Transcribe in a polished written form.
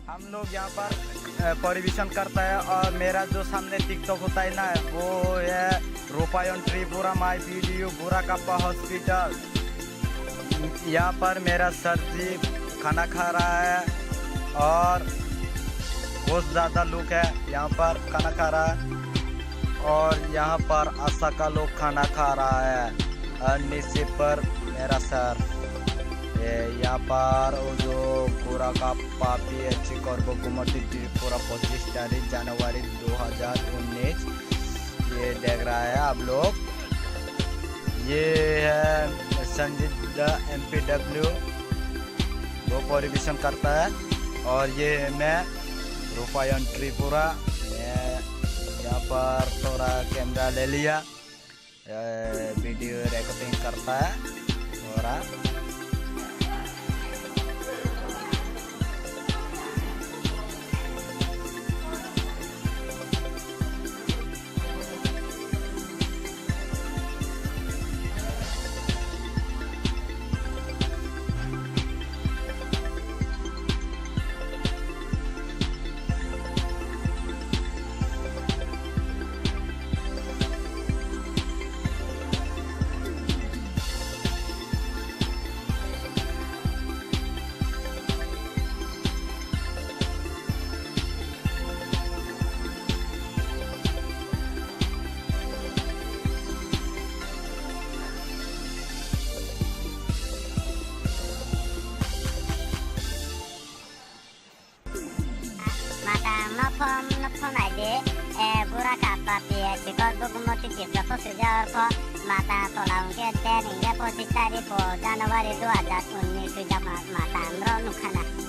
हम लोग यहाँ पर परिवेशन करता है और मेरा जो सामने टिकटॉक होता है ना वो है रूपायन त्रिपुरा माई वीडियो बुरा कप्पा हॉस्पिटल। यहाँ पर मेरा सर जी खाना खा रहा है और बहुत ज़्यादा लोग है यहाँ पर खाना खा रहा है और यहाँ पर आशा का लोग खाना खा रहा है और नीचे पर मेरा सर यहाँ पर जो पूरा का पापी अच्छी कर्बकुमती त्रिपुरा 25 तारीख जनवरी 2019 ये देख रहा है आप लोग। ये है संजीत MPW वो परिवेशन करता है और ये मैं रूपायन त्रिपुरा। मैं यहाँ पर थोड़ा कैमरा ले लिया वीडियो रिकॉर्डिंग करता है थोड़ा। Nopon ide burak apa pie cikor bukumoti cipta posejor po mata tolang ke ten hingga 25 Januari 2019 sudah mata amro nukhana